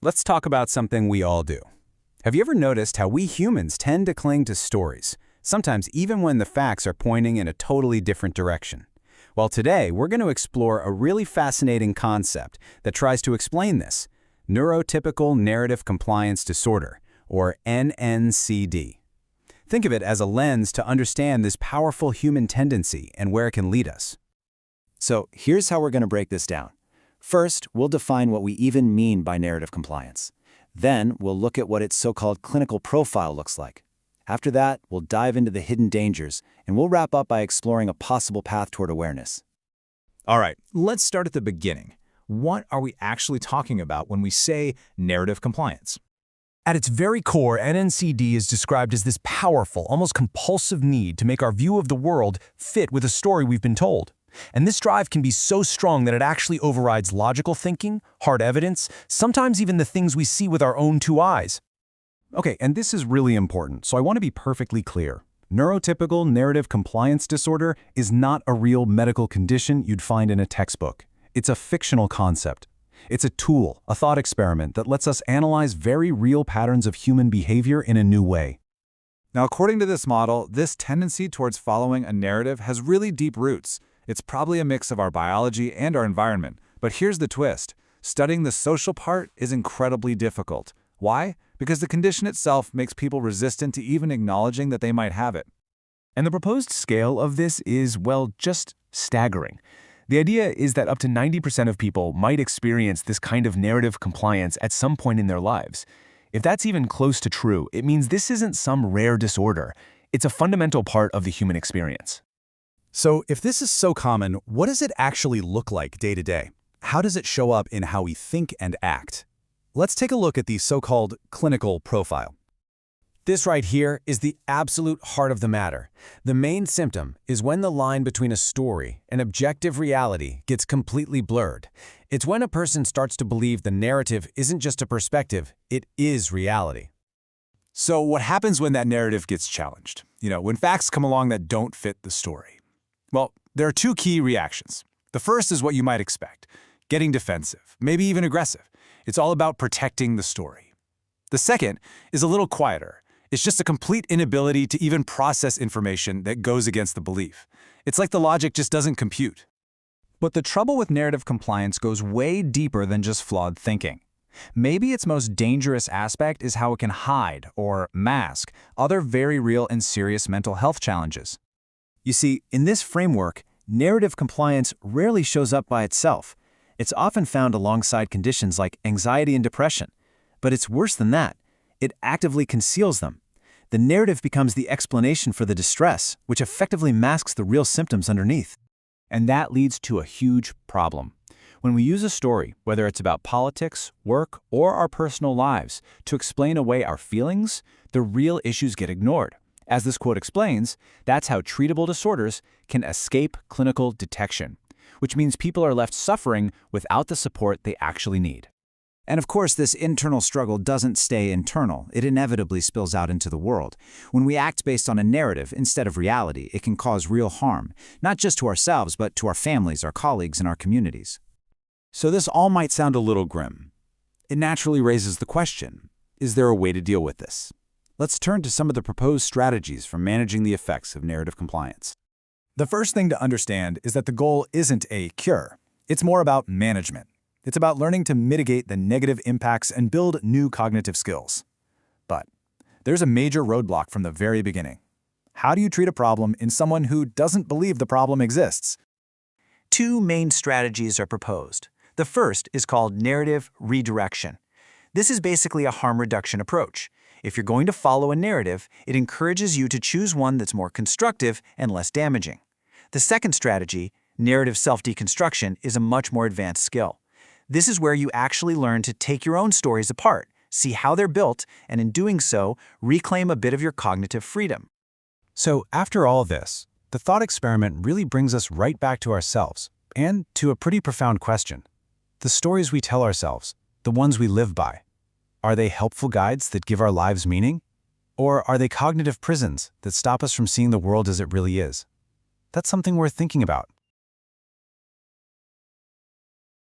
let's talk about something we all do. Have you ever noticed how we humans tend to cling to stories, sometimes even when the facts are pointing in a totally different direction? Well, today we're going to explore a really fascinating concept that tries to explain this: neurotypical narrative compliance disorder, or NNCD. Think of it as a lens to understand this powerful human tendency and where it can lead us. So here's how we're going to break this down. First, we'll define what we even mean by narrative compliance. Then, we'll look at what its so-called clinical profile looks like. After that, we'll dive into the hidden dangers, and we'll wrap up by exploring a possible path toward awareness. All right, let's start at the beginning. What are we actually talking about when we say narrative compliance? At its very core, NNCD is described as this powerful, almost compulsive need to make our view of the world fit with a story we've been told. And this drive can be so strong that it actually overrides logical thinking, hard evidence, sometimes even the things we see with our own two eyes. Okay, and this is really important, so I want to be perfectly clear. Neurotypical narrative compliance disorder is not a real medical condition you'd find in a textbook. It's a fictional concept. It's a tool, a thought experiment that lets us analyze very real patterns of human behavior in a new way. Now, according to this model, this tendency towards following a narrative has really deep roots. It's probably a mix of our biology and our environment. But here's the twist. Studying the social part is incredibly difficult. Why? Because the condition itself makes people resistant to even acknowledging that they might have it. And the proposed scale of this is, well, just staggering. The idea is that up to 90% of people might experience this kind of narrative compliance at some point in their lives. If that's even close to true, it means this isn't some rare disorder. It's a fundamental part of the human experience. So if this is so common, what does it actually look like day to day? How does it show up in how we think and act? Let's take a look at the so-called clinical profile. This right here is the absolute heart of the matter. The main symptom is when the line between a story and objective reality gets completely blurred. It's when a person starts to believe the narrative isn't just a perspective, it is reality. So what happens when that narrative gets challenged? When facts come along that don't fit the story? Well, there are two key reactions. The first is what you might expect: getting defensive, maybe even aggressive. It's all about protecting the story. The second is a little quieter. It's just a complete inability to even process information that goes against the belief. It's like the logic just doesn't compute. But the trouble with narrative compliance goes way deeper than just flawed thinking. Maybe its most dangerous aspect is how it can hide or mask other very real and serious mental health challenges. You see, in this framework, narrative compliance rarely shows up by itself. It's often found alongside conditions like anxiety and depression. But it's worse than that. It actively conceals them. The narrative becomes the explanation for the distress, which effectively masks the real symptoms underneath. And that leads to a huge problem. When we use a story, whether it's about politics, work, or our personal lives, to explain away our feelings, the real issues get ignored. As this quote explains, that's how treatable disorders can escape clinical detection, which means people are left suffering without the support they actually need. And of course, this internal struggle doesn't stay internal. It inevitably spills out into the world. When we act based on a narrative instead of reality, it can cause real harm, not just to ourselves, but to our families, our colleagues, and our communities. So this all might sound a little grim. It naturally raises the question, is there a way to deal with this? Let's turn to some of the proposed strategies for managing the effects of narrative compliance. The first thing to understand is that the goal isn't a cure. It's more about management. It's about learning to mitigate the negative impacts and build new cognitive skills. But there's a major roadblock from the very beginning. How do you treat a problem in someone who doesn't believe the problem exists? Two main strategies are proposed. The first is called narrative redirection. This is basically a harm reduction approach. If you're going to follow a narrative, it encourages you to choose one that's more constructive and less damaging. The second strategy, narrative self-deconstruction, is a much more advanced skill. This is where you actually learn to take your own stories apart, see how they're built, and in doing so, reclaim a bit of your cognitive freedom. So after all this, the thought experiment really brings us right back to ourselves and to a pretty profound question. The stories we tell ourselves, the ones we live by, are they helpful guides that give our lives meaning? Or are they cognitive prisons that stop us from seeing the world as it really is? That's something worth thinking about.